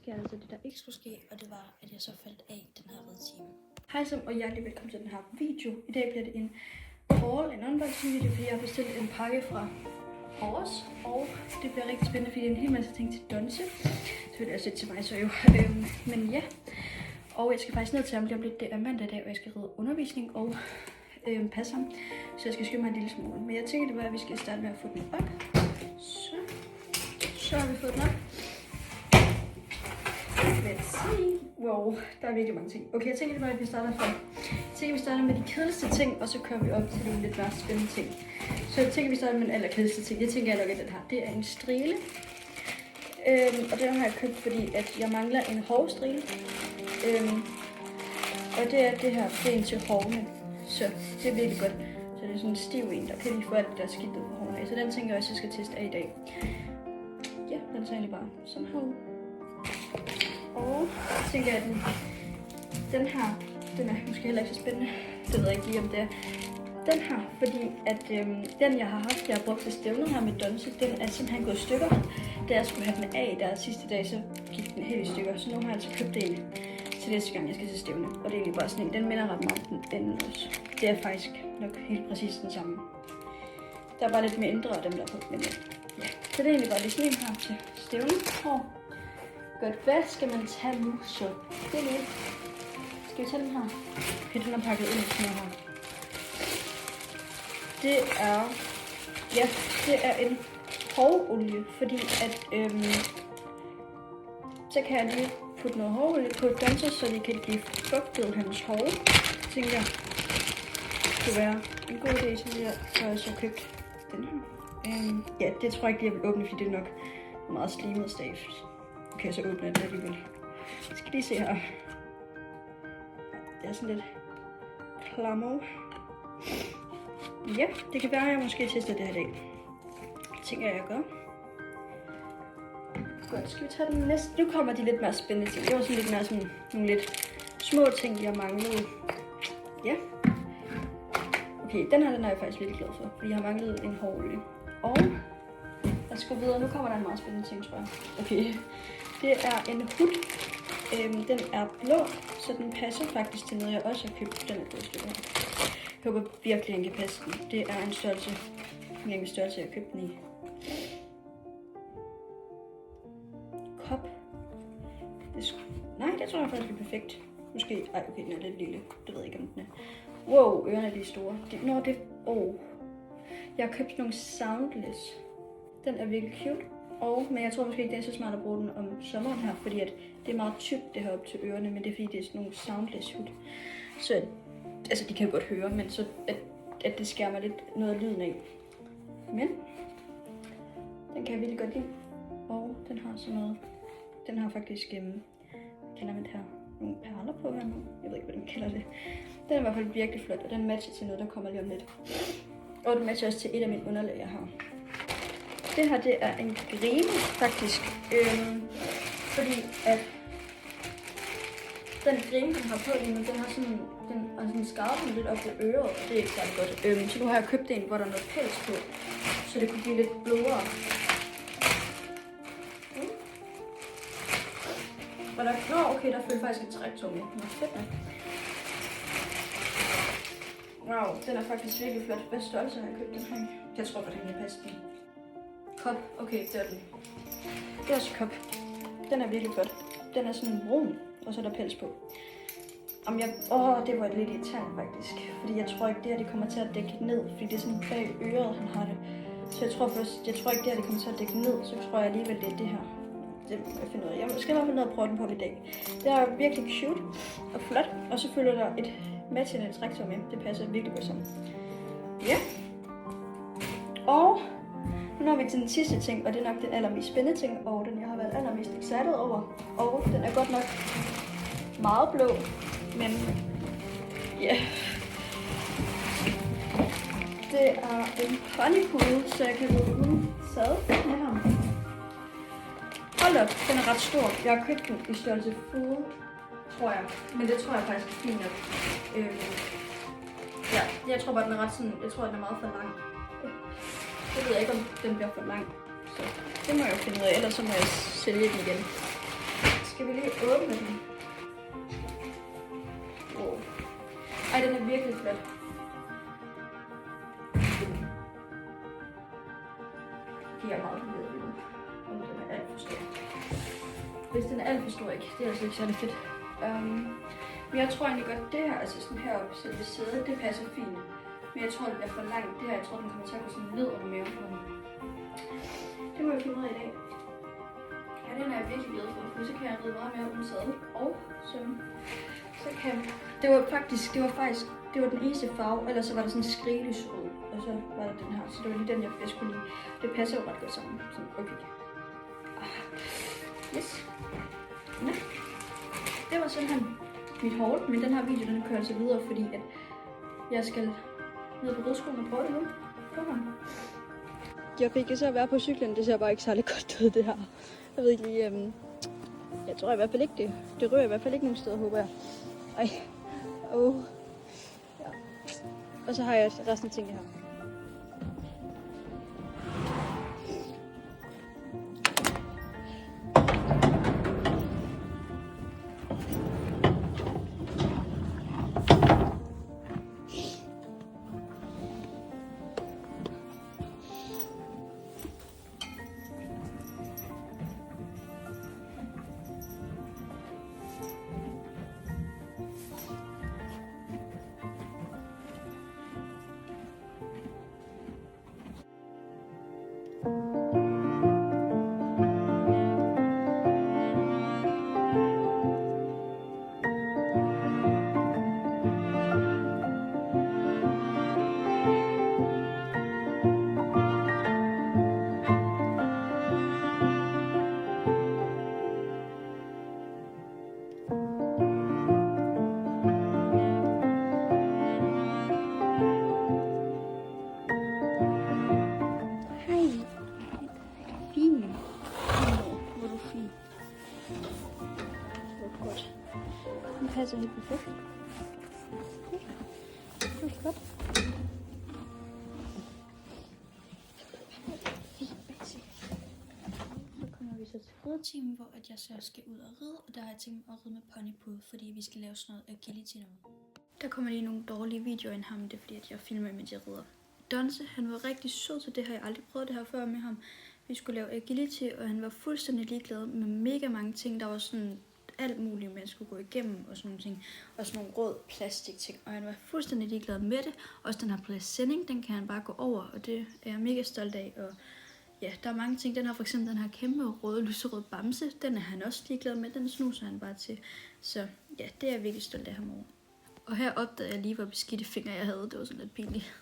sker altså det, der ikke skulle ske, og det var, at jeg så faldt af den her ridetime. Hej så, og hjertelig velkommen til den her video. I dag bliver det en unboxing video, fordi jeg har bestilt en pakke fra Horse, og det bliver rigtig spændende, fordi det er en hel masse ting til Donse. Selvfølgelig også lidt til mig så jo, men ja. Og jeg skal faktisk ned til ham lige om lidt, det er mandag i dag, og jeg skal ride undervisning og passe ham, så jeg skal skynde mig en lille smule. Men jeg tænker, det var, at vi skal starte med at få den op. Så har vi fået den op. Let's see. Wow, der er virkelig mange ting. Okay, jeg tænker, det var, at vi starter fra. Jeg tænker, vi starter med de kedeligste ting, og så kører vi op til nogle lidt mere spændende ting. Så jeg tænker, vi starter med den allerkedeligste ting. Jeg tænker, at den her, det er en strile. Og den har jeg købt, fordi at jeg mangler en hårstrile. Og det er det her, det er en til hårene. Så det er virkelig godt. Så det er sådan en stiv en, der kan lige få alt det der skidt ud på hårene af. Så den tænker jeg også, jeg skal teste af i dag. Ja, den er egentlig bare sådan her. Og så tænker jeg, at den her, den er måske heller ikke så spændende. Det ved jeg ikke lige, om det er. Den her, fordi at den jeg har haft, jeg har brugt til stævnet her med Donse, den er simpelthen gået i stykker. Da jeg skulle have den af der sidste dag, så gik den helt i stykker. Så nu har jeg altså købt en til næste gang, jeg skal til stævne. Og det er egentlig bare sådan en, den minder ret meget om den anden også. Det er faktisk nok helt præcis den samme. Der er bare lidt mere indre af dem der på, men ja. Så det er egentlig bare lige sådan en her til stævne. Godt, hvad skal man tage nu så? Det er det. Skal vi tage den her? Okay, den er pakket ind i sådan her. Det er, ja, det er en hårolie, fordi at, så kan jeg lige putte noget hårolie på Donse, så de kan give fugtet hans hår. Tænker jeg, det kunne være en god idé, så jeg så købt den her. Ja, det tror jeg ikke lige, jeg vil åbne, fordi det er nok meget slimet stav. Okay, så åbner jeg den alligevel. Jeg skal lige se her. Det er sådan lidt klammer. Ja, det kan være, at jeg måske tester det her i dag. Det tænker jeg gør. Godt, skal vi tage den næste? Nu kommer de lidt mere spændende ting. Det var sådan lidt mere sådan nogle lidt små ting, jeg manglede. Ja. Okay, den her er jeg faktisk virkelig glad for, fordi jeg har manglet en hårolie. Og lad os gå videre. Nu kommer der en meget spændende ting, tror jeg. Okay, det er en hud. Den er blå, så den passer faktisk til noget, jeg også har købt. Den er gået i stykker. Jeg håber virkelig, den kan passe den. Det er en størrelse, jeg har købt den i. Kop. Nej, det tror jeg faktisk er perfekt. Måske, ej, okay, den er lidt lille. Det ved jeg ikke, om den er. Wow, ørerne er lige store. Jeg har købt nogle soundless. Den er virkelig cute. Men jeg tror måske ikke, det er så smart at bruge den om sommeren her, fordi at det er meget tykt det her op til ørerne, men det er fordi, det er sådan nogle soundless hud. Så altså, de kan jo godt høre, men så at det skærmer lidt noget af lyden af. Men den kan jeg virkelig godt lide. Og den har sådan noget, den har faktisk, kender man det her, nogle perler på her nu. Jeg ved ikke, hvad man kalder det. Den er i hvert fald virkelig flot, og den matcher til noget, der kommer lige om lidt. Og den matcher også til et af mine underlag, jeg har. Det her, det er en grime, faktisk. Fordi at den grime, den har på lige nu, den har sådan skarpen lidt op ved øret, og det er ikke særlig godt. Så nu har jeg købt en, hvor der er noget pels på, så det kunne blive lidt blødere. Og okay, der følger faktisk et træktum med. Nå, fedt nok. Wow, den er faktisk virkelig flot. Hvad størrelse har jeg købt den her? Jeg tror godt, den kan passe den. Kop. Okay, det er den. Det er også kop. Den er virkelig flot. Den er sådan brun, og så er der pels på. Det var lidt irriterende faktisk. Fordi jeg tror ikke, det her det kommer til at dække ned. Fordi det er sådan bag øret, han har det. Så jeg tror ikke, det her det kommer til at dække ned. Så tror jeg alligevel, det er det her. Det må jeg finde ud af. Jeg skal i hvert fald ned og prøve den på i dag. Det er virkelig cute og flot. Og så følger der et matchende træktøj med. Det passer virkelig godt sammen. Ja. Og nu når vi til den sidste ting, og det er nok den allermest spændende ting, og den jeg har været allermest excited over. Og den er godt nok meget blå, men ja. Det er en ponypude, så jeg kan ride uden sad med ham. Hold op, den er ret stor. Jeg har købt den i størrelse full, tror jeg. Men det tror jeg faktisk er fint nok. Ja, jeg tror bare, den er ret sådan, jeg tror, den er meget for lang. Jeg ved ikke, om den bliver for lang. Så det må jeg jo finde ud af, ellers så må jeg sælge den igen. Skal Skal vi lige åbne den? Wow. Ej, den er virkelig flot. De er meget forvirret, om den er alt for stor. Hvis den er alt for stor, ikke? Det er altså ikke særlig fedt. Men jeg tror egentlig godt, det her, altså sådan heroppe, så det sæde, det passer fint. Men jeg tror, det er for langt. Det her, jeg tror, den kommer til at gå sådan ned under maven på mig. Det må jeg finde ud af i dag. Ja, den er jeg virkelig glad for, for så kan jeg ride meget mere uden sadel. Og så kan det var faktisk den eneste farve, ellers så var der sådan en skrigelysrød, og så var der den her, så det var lige den, jeg bedst kunne lide. Det passer jo ret godt sammen, sådan okay. Yes. Ja. Det var simpelthen mit haul, men den her video, den kører altså videre, fordi at jeg skal ned på ridskolen og prøve det nu. Jeg fik det så at være på cyklen, det ser bare ikke særlig godt ud, det her. Jeg ved ikke lige, jeg tror i hvert fald ikke det rører i hvert fald ikke nogen steder, håber jeg. Ej, ja. Og så har jeg resten af tingene her. Passer helt perfekt. Det er godt. Så kommer vi så til ridetimen, hvor jeg så skal ud og ride, og der har jeg tænkt mig at ride med pony på, fordi vi skal lave sådan noget agility nu. Der kommer lige nogle dårlige videoer ind ham, det er fordi at jeg filmer, mens jeg rider. Donse, han var rigtig sød, så det har jeg aldrig prøvet det her før med ham. Vi skulle lave agility, og han var fuldstændig ligeglad med mega mange ting. Der var sådan alt muligt, man skulle gå igennem og sådan nogle ting. Og sådan nogle rød plastik ting. Og han var fuldstændig ligeglad med det. Også den her præsending, den kan han bare gå over, og det er jeg mega stolt af. Og ja, der er mange ting. Den her for eksempel den her kæmpe røde, lyserøde bamse, den er han også ligeglad med. Den snuser han bare til. Så ja, det er jeg virkelig stolt af ham over. Og her opdagede jeg lige, hvor beskidte fingre jeg havde. Det var sådan lidt pinligt.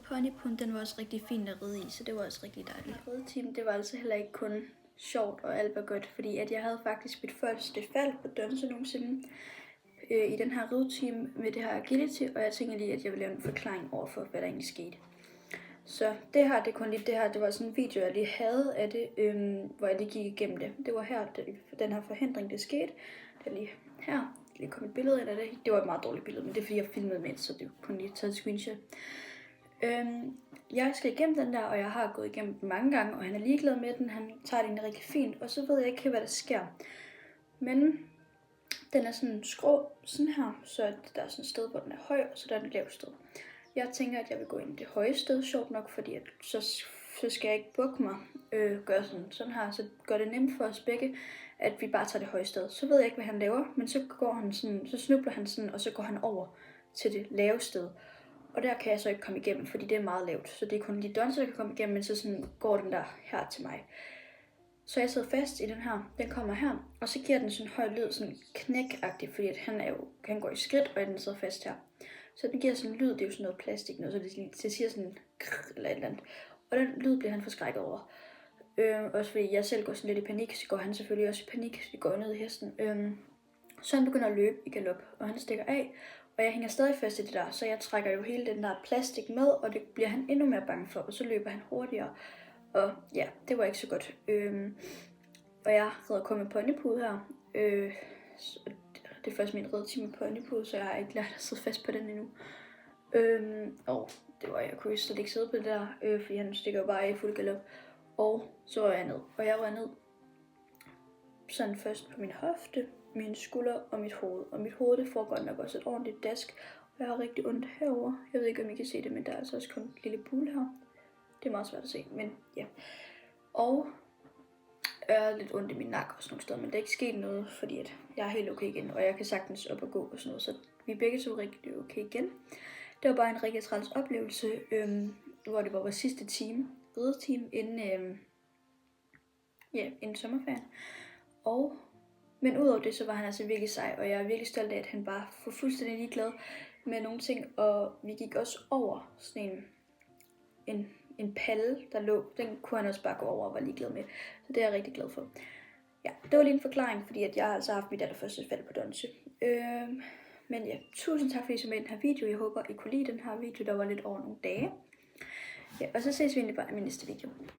Ponypund, den var også rigtig fin at ride i, så det var også rigtig dejligt. Ridetimen, det var altså heller ikke kun sjovt og alt var godt, fordi at jeg havde faktisk mit første fald på Donse nogensinde i den her ridetime med det her agility, og jeg tænkte lige, at jeg ville lave en forklaring over for, hvad der egentlig skete. Så det her, det kun lige det her, det var sådan en video, jeg lige havde af det, hvor jeg lige gik igennem det. Det var her, den her forhindring, det skete. Det er lige her, lige kom et billede af det. Det var et meget dårligt billede, men det er fordi, jeg filmede med, så det kunne lige tage et screenshot. Jeg skal igennem den der, og jeg har gået igennem den mange gange, og han er ligeglad med den. Han tager det egentlig rigtig fint, og så ved jeg ikke, hvad der sker. Men den er sådan skrå, sådan her, så der er sådan et sted, hvor den er høj, og så der er den lavt sted. Jeg tænker, at jeg vil gå ind i det høje sted, sjovt nok, fordi at så skal jeg ikke bukke mig, gøre sådan her, så gør det nemt for os begge, at vi bare tager det høje sted. Så ved jeg ikke, hvad han laver, men så går han sådan, så snubler han sådan, og så går han over til det lave sted. Og der kan jeg så ikke komme igennem, fordi det er meget lavt. Så det er kun lige Donse, der kan komme igennem, men så sådan går den der her til mig. Så jeg sidder fast i den her. Den kommer her, og så giver den sådan en høj lyd, sådan knæk-agtigt, fordi at han går i skridt, og den sidder fast her. Så den giver sådan en lyd, det er jo sådan noget plastik, noget, så det siger sådan eller et eller andet. Og den lyd bliver han forskrækket over. Også fordi jeg selv går sådan lidt i panik, så går han selvfølgelig også i panik, så det går ned i hesten. Så han begynder at løbe i galop, og han stikker af, og jeg hænger stadig fast i det der, så jeg trækker jo hele den der plastik med, og det bliver han endnu mere bange for, og så løber han hurtigere. Og ja, det var ikke så godt. Og jeg rider kun med ponypude her. Det er først min ridetime med ponypude, så jeg har ikke lært at sidde fast på den endnu. Og det var, jeg kunne slet ikke sidde på det der, fordi han stikker jo bare af i fuld galop. Og så røg jeg ned, og jeg røg ned sådan først på min hofte, min skulder og mit hoved. Og mit hoved, det får godt nok også et ordentligt dask, og jeg har rigtig ondt herover. Jeg ved ikke, om I kan se det, men der er altså også kun en lille bule her. Det er meget svært at se, men ja. Og jeg har lidt ondt i min nakke og sådan nogle steder, men der er ikke sket noget, fordi at jeg er helt okay igen, og jeg kan sagtens op og gå og sådan noget, så vi er begge så rigtig okay igen. Det var bare en rigtig træls oplevelse, hvor det var vores sidste ridetime inden sommerferien. Men udover det, så var han altså virkelig sej, og jeg er virkelig stolt af, at han bare var fuldstændig ligeglad med nogle ting, og vi gik også over sådan en palle, der lå. Den kunne han også bare gå over og var ligeglad med, så det er jeg rigtig glad for. Ja, det var lige en forklaring, fordi at jeg har altså haft mit allerførste fald på Donse. Men ja, tusind tak fordi I så med i den her video. Jeg håber, I kunne lide den her video, der var lidt over nogle dage. Ja, og så ses vi egentlig bare i min næste video.